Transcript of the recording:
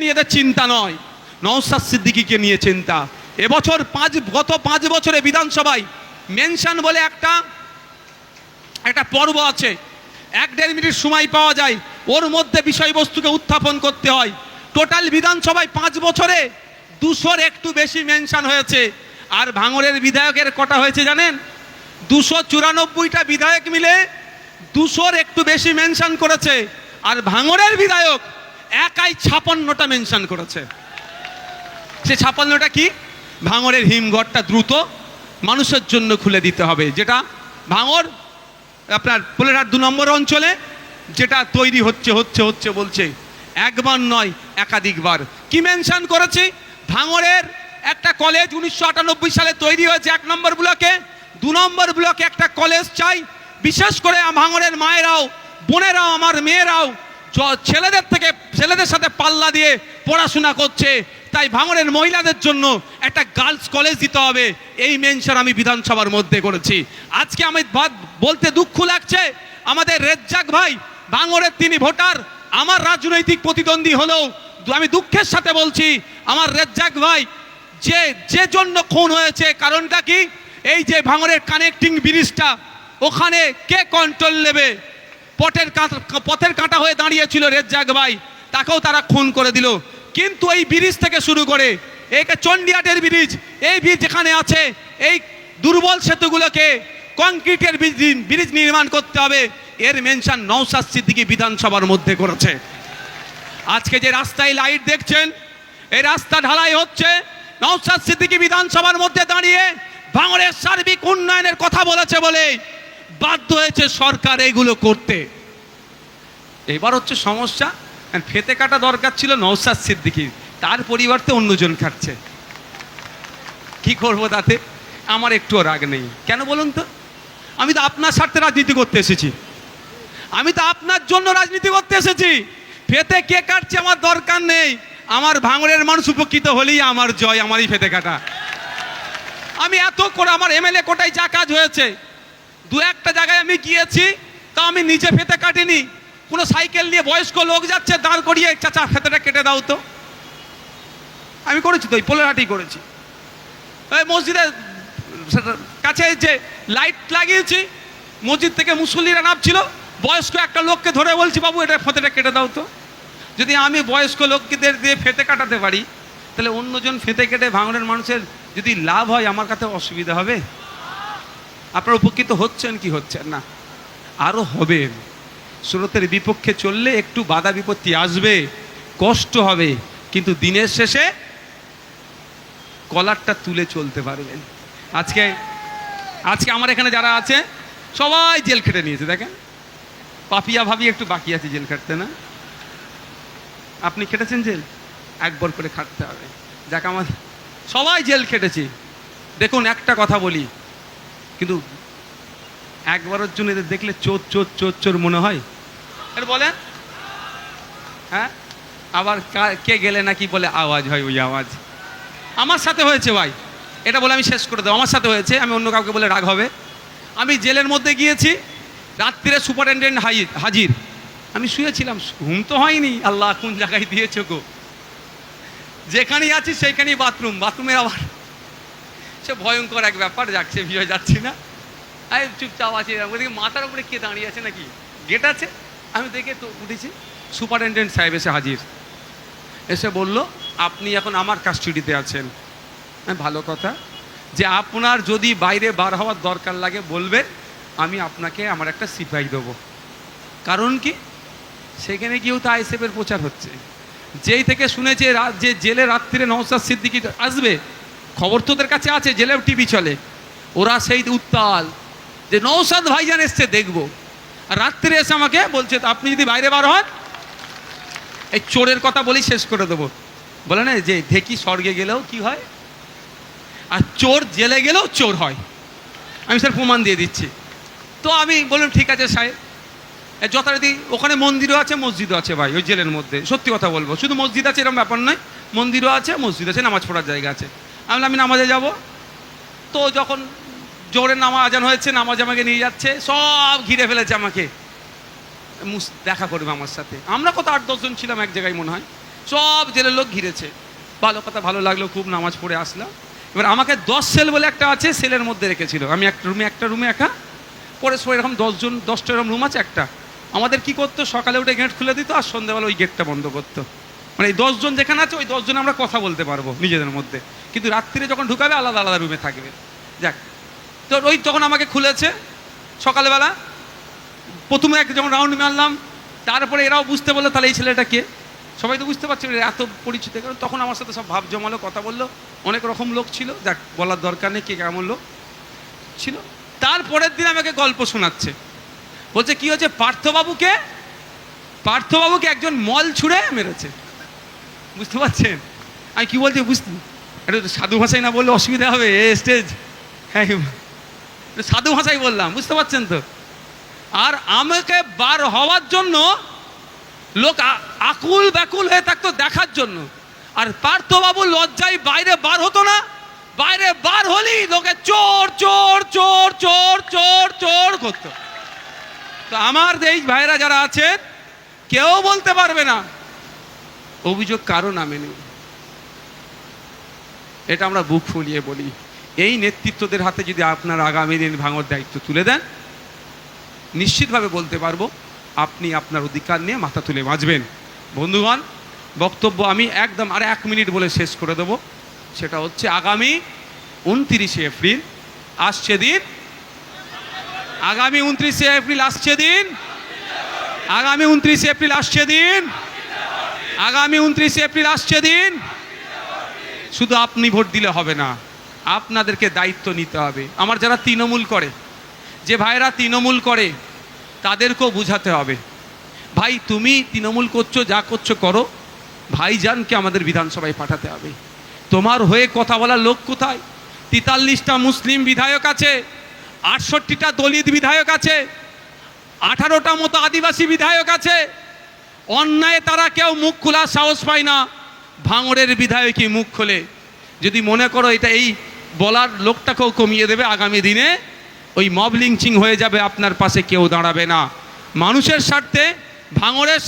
নিয়ে এদের চিন্তা নয়, নওশাদ সিদ্দিকীকে নিয়ে চিন্তা। এবছর গত 5 বছরে বিধানসভায় মেনশন বলে একটা পর্ব আছে, 1-1.5 মিনিট সময় পাওয়া যায়, ওর মধ্যে বিষয়বস্তুকে উত্থাপন করতে হয়। টোটাল বিধানসভায় 5 বছরে 200-র একটু বেশি মেনশন হয়েছে। আর ভাঙড়ের বিধায়কের কটা হয়েছে জানেন? 294টা বিধায়ক মিলে 200-র একটু বেশি মেনশন করেছে। আর ভাঙড়ের বিধায়ক একাই 56টা মেনশন করেছে। সে 56টা কি? ভাঙড়ের হিমঘরটা দ্রুত মানুষের জন্য খুলে দিতে হবে, যেটা ভাঙড় আপনার পোলেরহাট 2 নম্বর অঞ্চলে যেটা তৈরি হচ্ছে বলছে, একবার নয় একাধিকবার। কি মেনশন করেছি? ভাঙড়ের একটা কলেজ 1998 সালে তৈরি হয়েছে 1 নম্বর ব্লকে, 2 নম্বর ব্লকে একটা কলেজ চাই। বিশেষ করে ভাঙড়ের মায়েরাও, বোনেরাও, আমার মেয়েরাও ছেলেদের সাথে পাল্লা দিয়ে পড়াশোনা করছে, তাই ভাঙড়ের মহিলাদের জন্য একটা গার্লস কলেজ দিতে হবে। এই মেনশন আমি বিধানসভার মধ্যে করেছি। আজকে আমি বলতে দুঃখ লাগছে, আমাদের রেজ্জাক ভাই ভাঙড়ের তিনি ভোটার, আমার রাজনৈতিক প্রতিদ্বন্দ্বী হলেও আমি দুঃখের সাথে বলছি, আমার রেজ্জাক ভাই যে জন্য খুন হয়েছে, কারণটা কি? এই যে ভাঙড়ের কানেক্টিং ব্রিজটা, ওখানে কে কন্ট্রোল নেবে? পথের কাঁটা হয়ে দাঁড়িয়েছিল রেজ্জাক ভাই, তাকেও তারা খুন করে দিল। কিন্তু এই ব্রিজ থেকে শুরু করে এই চণ্ডীহাটের ব্রিজ, এই ব্রিজ যেখানে আছে, এই দুর্বল সেতুগুলোকে কংক্রিটের ব্রিজ নির্মাণ করতে হবে, এর মেনশন নওশাদ সিদ্দিকী বিধানসভার মধ্যে করেছে। আজকে যে রাস্তায় লাইট দেখছেন, এই রাস্তা ঢালাই হচ্ছে, নওশাদ সিদ্দিকী বিধানসভার মধ্যে দাঁড়িয়ে ভাঙড়ের সার্বিক উন্নয়নের কথা বলেছে বলে বাধ্য হয়েছে সরকার এগুলো করতে। এবার হচ্ছে সমস্যা, ফেতে কাটা দরকার ছিল নওশাদ সিদ্দিকীর, তার পরিবর্তে অন্যজন খাচ্ছে। কি করবো তাতে? আমার একটুও রাগ নেই। কেন বলুন তো? আমি তো আপনার স্বার্থে রাজনীতি করতে এসেছি, আমি তো আপনার জন্য রাজনীতি করতে এসেছি। ফেতে কে কাটছে আমার দরকার নেই, আমার ভাঙড়ের মানুষ উপকৃত হলেই আমার জয়, আমারই ফেতে কাটা। আমি এত করে আমার এমএলএ কোটায় যা কাজ হয়েছে, 2-1টা জায়গায় আমি গিয়েছি, তা আমি নিজে ফেতে কাটিনি। কোনো সাইকেল নিয়ে বয়স্ক লোক যাচ্ছে, দাঁড় করিয়ে চাচা ফেতেটা কেটে দাও তো, আমি করেছি তো, ওই পোলেরহাটেই করেছি। ওই মসজিদের কাছে যে লাইট লাগিয়েছি, মসজিদ থেকে মুসল্লিরা নামছিল, বয়স্ক একটা লোককে ধরে বলছি, বাবু এটা ফেতেটা কেটে দাও তো। যদি আমি বয়স্ক লোকদের দিয়ে ফেতে কাটাতে পারি, তাহলে অন্যজন ফেতে কেটে ভাঙড়ের মানুষের যদি লাভ হয়, আমার কাছে অসুবিধা হবে? আপনারা উপকৃত হচ্ছেন কি হচ্ছেন না? আরও হবে। স্রোতের বিপক্ষে চললে একটু বাধা বিপত্তি আসবে, কষ্ট হবে, কিন্তু দিনের শেষে কলারটা তুলে চলতে পারবেন। আজকে আমার এখানে যারা আছে সবাই জেল খেটে নিয়েছে। দেখেন, পাপিয়া ভাবি একটু বাকি আছে জেল খাটতে, না? আপনি খেটেছেন জেল? একবার করে খাটতে হবে। যাক, আমার সবাই জেল খেটেছি। দেখুন, একটা কথা বলি, কিন্তু একবারের জন্য এদের দেখলে চোর চোর চোর চোর মনে হয়। এর বলেন, হ্যাঁ, আবার কে গেলে নাকি বলে আওয়াজ হয়, ওই আওয়াজ আমার সাথে হয়েছে ভাই। এটা বলে আমি শেষ করে দেবো, আমার সাথে হয়েছে, আমি অন্য কাউকে বলে রাগ হবে। আমি জেলের মধ্যে গিয়েছি, রাত্রিরে সুপারিনটেন্ডেন্ট হাজির, আমি শুয়েছিলাম, ঘুম তো হয়নি। আল্লাহ কোন জায়গায় দিয়েছো গো, যেখানেই আছি সেইখানেই বাথরুমের আবার সে ভয়ঙ্কর এক ব্যাপার। যাক, সে বিষয় যাচ্ছি না, আমি চুপচাপ আছি। ওদিকে মাথার উপরে কে দাঁড়িয়ে আছে নাকি, গেট আছে, আমি দেখে তো উঠেছি। সুপারিনটেন্ডেন্ট সাহেব এসে হাজির, এসে বলল, আপনি এখন আমার কাস্টডিতে আছেন। ভালো কথা, যে আপনার যদি বাইরে বার হওয়ার দরকার লাগে বলবেন, আমি আপনাকে আমার একটা সিপাহি দেবো। কারণ কি, সেখানে গিয়েও তো আইএসএফের প্রচার হচ্ছে। যেই থেকে শুনেছে যে জেলে রাত্রিরে নওশাদ সিদ্দিকী আসবে, খবর তো ওদের কাছে আছে, জেলেও টিভি চলে, ওরা সেই উত্তাল যে নওশাদ ভাইজান এসছে দেখবো। আর রাত্রিরে এসে আমাকে বলছে, আপনি যদি বাইরে বার হন, এই চোরের কথা বলি শেষ করে দেবো। বলে না যে ঢেকি স্বর্গে গেলেও কি হয়, আর চোর জেলে গেলেও চোর হয়। আমি স্যার প্রমাণ দিয়ে দিচ্ছি। তো আমি বললাম, ঠিক আছে সাহেব, যথারীতি ওখানে মন্দিরও আছে, মসজিদও আছে ভাই, ওই জেলের মধ্যে। সত্যি কথা বলবো, শুধু মসজিদ আছে এরকম ব্যাপার নয়, মন্দিরও আছে, মসজিদ আছে, নামাজ পড়ার জায়গা আছে। আমি নামাজে যাব। তো যখন জোহরের নামাজ আজান হয়েছে, নামাজ আমাকে নিয়ে যাচ্ছে, সব ঘিরে ফেলেছে আমাকে, দেখা করবে আমার সাথে। আমরা কত 8-10 জন ছিলাম এক জায়গায় মনে হয়। সব জেলের লোক ঘিরেছে। ভালো কথা, ভালো লাগলো, খুব নামাজ পড়ে আসলাম। এবার আমাকে 10 সেল বলে একটা আছে, সেলের মধ্যে রেখেছিল। আমি একটা রুমে একা পরে সবাই এরকম 10টা এরকম রুম আছে একটা। আমাদের কি করতো, সকালে উঠে গেট খুলে দিত আর সন্ধ্যাবেলা ওই গেটটা বন্ধ করতো। মানে এই 10 জন যেখানে আছে ওই 10 জন আমরা কথা বলতে পারবো নিজেদের মধ্যে, কিন্তু রাত্রিরে যখন ঢুকাবে আলাদা আলাদা রুমে থাকবে। যাক, তো ওই তখন আমাকে খুলেছে সকালবেলা। প্রথমে যখন রাউন্ড মারলাম, তারপরে এরাও বুঝতে বললো তাহলে এই ছেলেটা কে। সবাই তো বুঝতে পারছে এত পরিচিত, কারণ তখন আমার সাথে সব ভাব জমালো, কথা বললো, অনেক রকম লোক ছিল, যাক বলার দরকার নেই কে কেমন লোক ছিল। তারপরের দিন আমাকে গল্প শোনাচ্ছে, বলছে কি হচ্ছে, পার্থবাবুকে একজন মল ছুঁড়ে মেরেছে। বুঝতে পারছেন আমি কি বলছি? একটু সাধু ভাষায় না বললে অসুবিধা হবে, স্টেজ। হ্যাঁ, সাধু ভাষায় বললাম, বুঝতে পারছেন তো। আর আমাকে বার হওয়ার জন্য লোক আকুল ব্যাকুল হয়ে থাকতো দেখার জন্য। আর পার্থবাবু লজ্জায় বাইরে বার হতো না, বাইরে বার হলেই লোকে চোর চোর চোর চোর চোর চোর করতো। তো আমার এই ভাইরা যারা আছেন, কেউ বলতে পারবে না অভিযোগ কারো নামে নেই। এটা আমরা বুক ফুলিয়ে বলি। এই নেতৃত্বদের হাতে যদি আপনারা আগামী দিন ভাঙর দায়িত্ব তুলে দেন, নিশ্চিতভাবে বলতে পারবো আপনি আপনার অধিকার নিয়ে মাথা তুলে বাঁচবেন। বন্ধুগণ, বক্তব্য আমি একদম আর 1 মিনিট বলে শেষ করে দেবো। সেটা হচ্ছে আগামী 29শে এপ্রিল আসছে দিন, আগামী 29শে এপ্রিল আসছে দিন, আগামী 29শে এপ্রিল আসছে দিন, আগামী 29শে এপ্রিল আসছে দিন। শুধু আপনি ভোট দিলে হবে না, আপনাদেরকে দায়িত্ব নিতে হবে। আমার যারা তৃণমূল করে, যে ভাইরা তৃণমূল করে, তাদেরকেও বুঝাতে হবে, ভাই তুমি তৃণমূল করছো, যা করছো করো, ভাইজানকে আমাদের বিধানসভায় পাঠাতে হবে। তোমার হয়ে কথা বলার লোক কোথায়? 43টা মুসলিম বিধায়ক আছে, 68টা দলিত বিধায়ক আছে, 18টা মতো আদিবাসী বিধায়ক আছে। অন্যায় তারা কেউ মুখ খোলার সাহস পায় না, ভাঙড়ের বিধায়কই মুখ খোলে। যদি মনে করো এটা এই বলার লোকটাকেও কমিয়ে দেবে, আগামী দিনে ওই মব লিঞ্চিং হয়ে যাবে, আপনার পাশে কেউ দাঁড়াবে না। মানুষের স্বার্থে, ভাঙড়ের